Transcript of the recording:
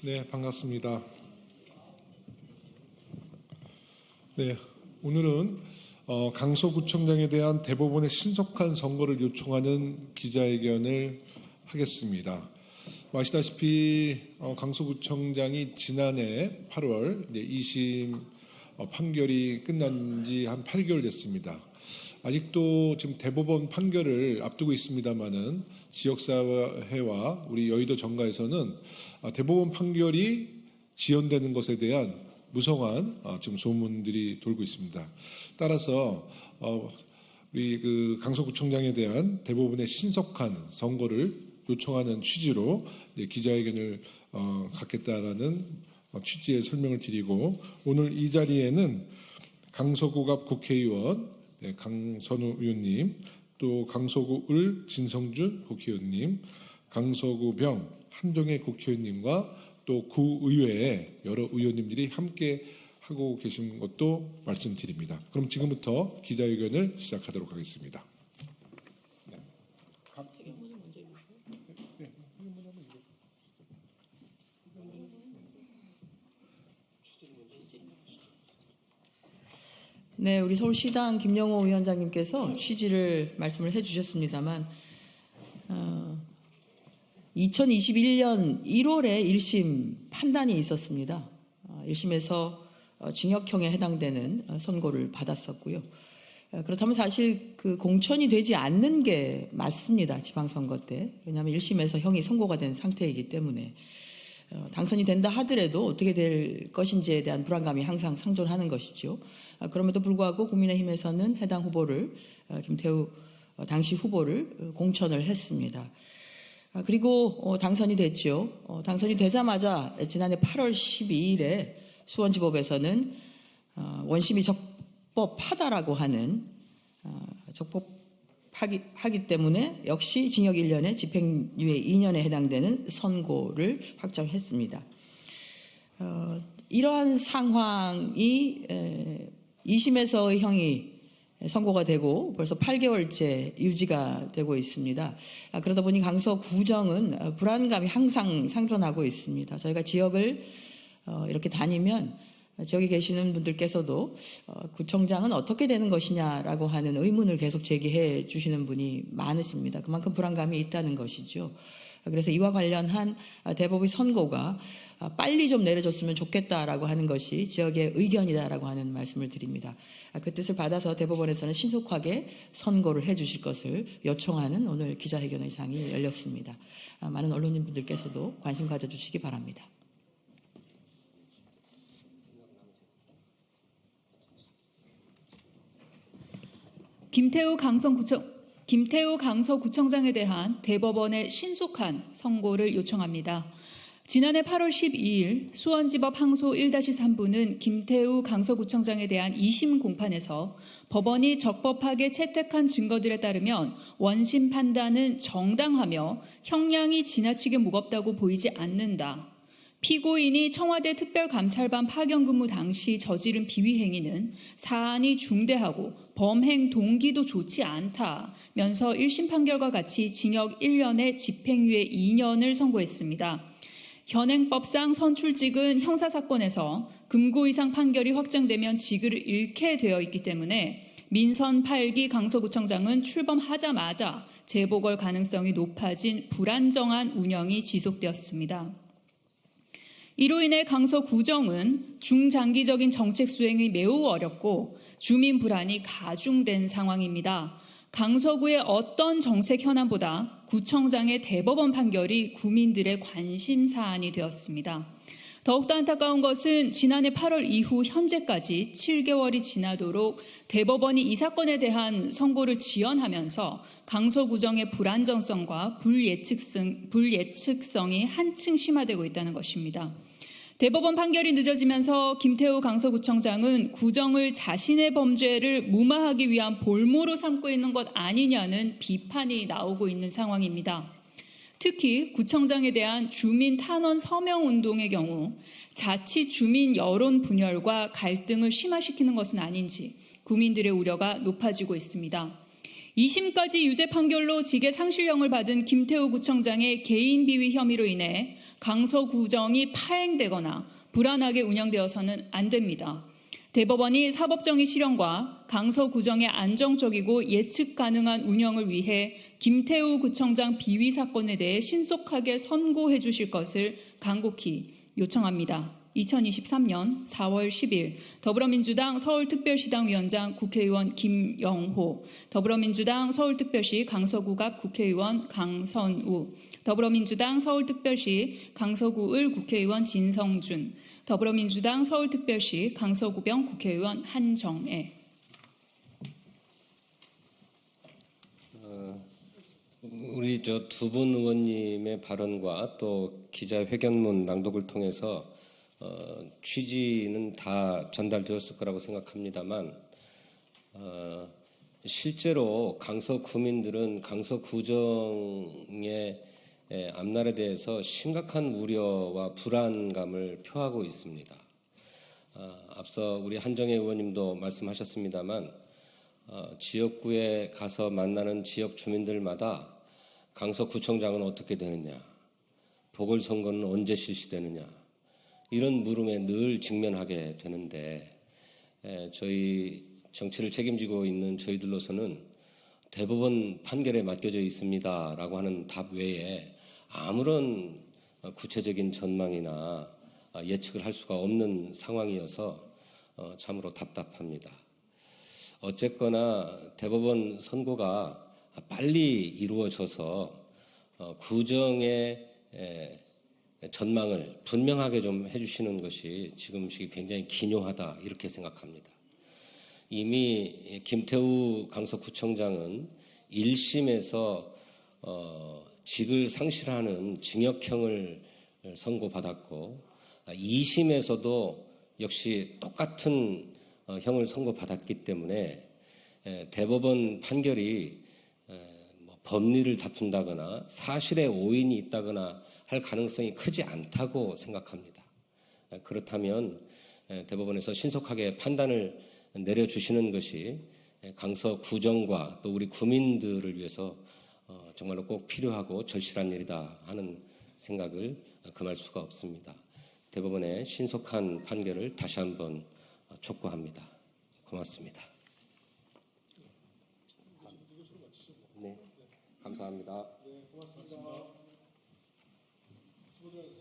네, 반갑습니다. 네, 오늘은 강서구청장에 대한 대법원의 신속한 선고를 요청하는 기자회견을 하겠습니다. 아시다시피 강서구청장이 지난해 8월 2심 판결이 끝난 지 한 8개월 됐습니다. 아직도 지금 대법원 판결을 앞두고 있습니다만은 지역사회와 우리 여의도 정가에서는 대법원 판결이 지연되는 것에 대한 무성한 지금 소문들이 돌고 있습니다. 따라서 우리 강서구청장에 대한 대법원의 신속한 선고를 요청하는 취지로 기자회견을 갖겠다라는 취지의 설명을 드리고, 오늘 이 자리에는 강서구갑 국회의원 강선우 의원님, 또 강서구을 진성준 국회의원님, 강서구병 한종혜 국회의원님과 또 구의회의 여러 의원님들이 함께 하고 계신 것도 말씀드립니다. 그럼 지금부터 기자회견을 시작하도록 하겠습니다. 네, 우리 서울시당 김영호 위원장님께서 취지를 말씀을 해주셨습니다만 2021년 1월에 1심 판단이 있었습니다. 1심에서 징역형에 해당되는 선고를 받았었고요. 그렇다면 사실 그 공천이 되지 않는 게 맞습니다. 지방선거 때. 왜냐하면 1심에서 형이 선고가 된 상태이기 때문에 당선이 된다 하더라도 어떻게 될 것인지에 대한 불안감이 항상 상존하는 것이죠. 그럼에도 불구하고 국민의힘에서는 해당 후보를, 김태우 당시 후보를 공천을 했습니다. 그리고 당선이 됐죠. 당선이 되자마자 지난해 8월 12일에 수원지법에서는 원심이 적법하다라고 하는 적법하기 때문에 역시 징역 1년에 집행유예 2년에 해당되는 선고를 확정했습니다. 이러한 상황이 2심에서의 형이 선고가 되고 벌써 8개월째 유지가 되고 있습니다. 그러다 보니 강서구정은 불안감이 항상 상존하고 있습니다. 저희가 지역을 이렇게 다니면 지역에 계시는 분들께서도 구청장은 어떻게 되는 것이냐라고 하는 의문을 계속 제기해 주시는 분이 많으십니다. 그만큼 불안감이 있다는 것이죠. 그래서 이와 관련한 대법의 선고가 빨리 좀 내려졌으면 좋겠다라고 하는 것이 지역의 의견이다라고 하는 말씀을 드립니다. 그 뜻을 받아서 대법원에서는 신속하게 선고를 해 주실 것을 요청하는 오늘 기자회견의장이 열렸습니다. 많은 언론인분들께서도 관심 가져주시기 바랍니다. 김태우 강서구청장에 대한 대법원의 신속한 선고를 요청합니다. 지난해 8월 12일 수원지법 항소 1-3부는 김태우 강서구청장에 대한 2심 공판에서 법원이 적법하게 채택한 증거들에 따르면 원심 판단은 정당하며 형량이 지나치게 무겁다고 보이지 않는다. 피고인이 청와대 특별감찰반 파견 근무 당시 저지른 비위 행위는 사안이 중대하고 범행 동기도 좋지 않다면서 1심 판결과 같이 징역 1년에 집행유예 2년을 선고했습니다. 현행법상 선출직은 형사사건에서 금고 이상 판결이 확정되면 직을 잃게 되어 있기 때문에 민선 8기 강서구청장은 출범하자마자 재보궐 가능성이 높아진 불안정한 운영이 지속되었습니다. 이로 인해 강서구정은 중장기적인 정책 수행이 매우 어렵고 주민 불안이 가중된 상황입니다. 강서구의 어떤 정책 현안보다 구청장의 대법원 판결이 구민들의 관심 사안이 되었습니다. 더욱더 안타까운 것은 지난해 8월 이후 현재까지 7개월이 지나도록 대법원이 이 사건에 대한 선고를 지연하면서 강서구정의 불안정성과 불예측성이 한층 심화되고 있다는 것입니다. 대법원 판결이 늦어지면서 김태우 강서구청장은 구정을 자신의 범죄를 무마하기 위한 볼모로 삼고 있는 것 아니냐는 비판이 나오고 있는 상황입니다. 특히 구청장에 대한 주민 탄원 서명 운동의 경우 자칫 주민 여론 분열과 갈등을 심화시키는 것은 아닌지 국민들의 우려가 높아지고 있습니다. 2심까지 유죄 판결로 직계 상실령을 받은 김태우 구청장의 개인 비위 혐의로 인해 강서구정이 파행되거나 불안하게 운영되어서는 안 됩니다. 대법원이 사법정의 실현과 강서구정의 안정적이고 예측 가능한 운영을 위해 김태우 구청장 비위 사건에 대해 신속하게 선고해 주실 것을 간곡히 요청합니다. 2023년 4월 10일 더불어민주당 서울특별시당 위원장 국회의원 김영호, 더불어민주당 서울특별시 강서구갑 국회의원 강선우, 더불어민주당 서울특별시 강서구을 국회의원 진성준, 더불어민주당 서울특별시 강서구병 국회의원 한정애. 우리 두 분 의원님의 발언과 또 기자회견문 낭독을 통해서 취지는 다 전달되었을 거라고 생각합니다만 실제로 강서구민들은 강서구정의 앞날에 대해서 심각한 우려와 불안감을 표하고 있습니다. 앞서 우리 한정혜 의원님도 말씀하셨습니다만 지역구에 가서 만나는 지역 주민들마다 강서구청장은 어떻게 되느냐, 보궐선거는 언제 실시되느냐, 이런 물음에 늘 직면하게 되는데 저희 정치를 책임지고 있는 저희들로서는 대법원 판결에 맡겨져 있습니다라고 하는 답 외에 아무런 구체적인 전망이나 예측을 할 수가 없는 상황이어서 참으로 답답합니다. 어쨌거나 대법원 선고가 빨리 이루어져서 구정의 전망을 분명하게 좀 해주시는 것이 지금 시기 굉장히 기묘하다 이렇게 생각합니다. 이미 김태우 강서구청장은 1심에서 직을 상실하는 징역형을 선고받았고 2심에서도 역시 똑같은 형을 선고받았기 때문에 대법원 판결이 법리를 다툰다거나 사실에 오인이 있다거나 할 가능성이 크지 않다고 생각합니다. 그렇다면 대법원에서 신속하게 판단을 내려주시는 것이 강서구정과 또 우리 구민들을 위해서 정말로 꼭 필요하고 절실한 일이다 하는 생각을 금할 수가 없습니다. 대법원의 신속한 판결을 다시 한번 촉구합니다. 고맙습니다. 네, 감사합니다. 네, 고맙습니다. 수고하셨습니다.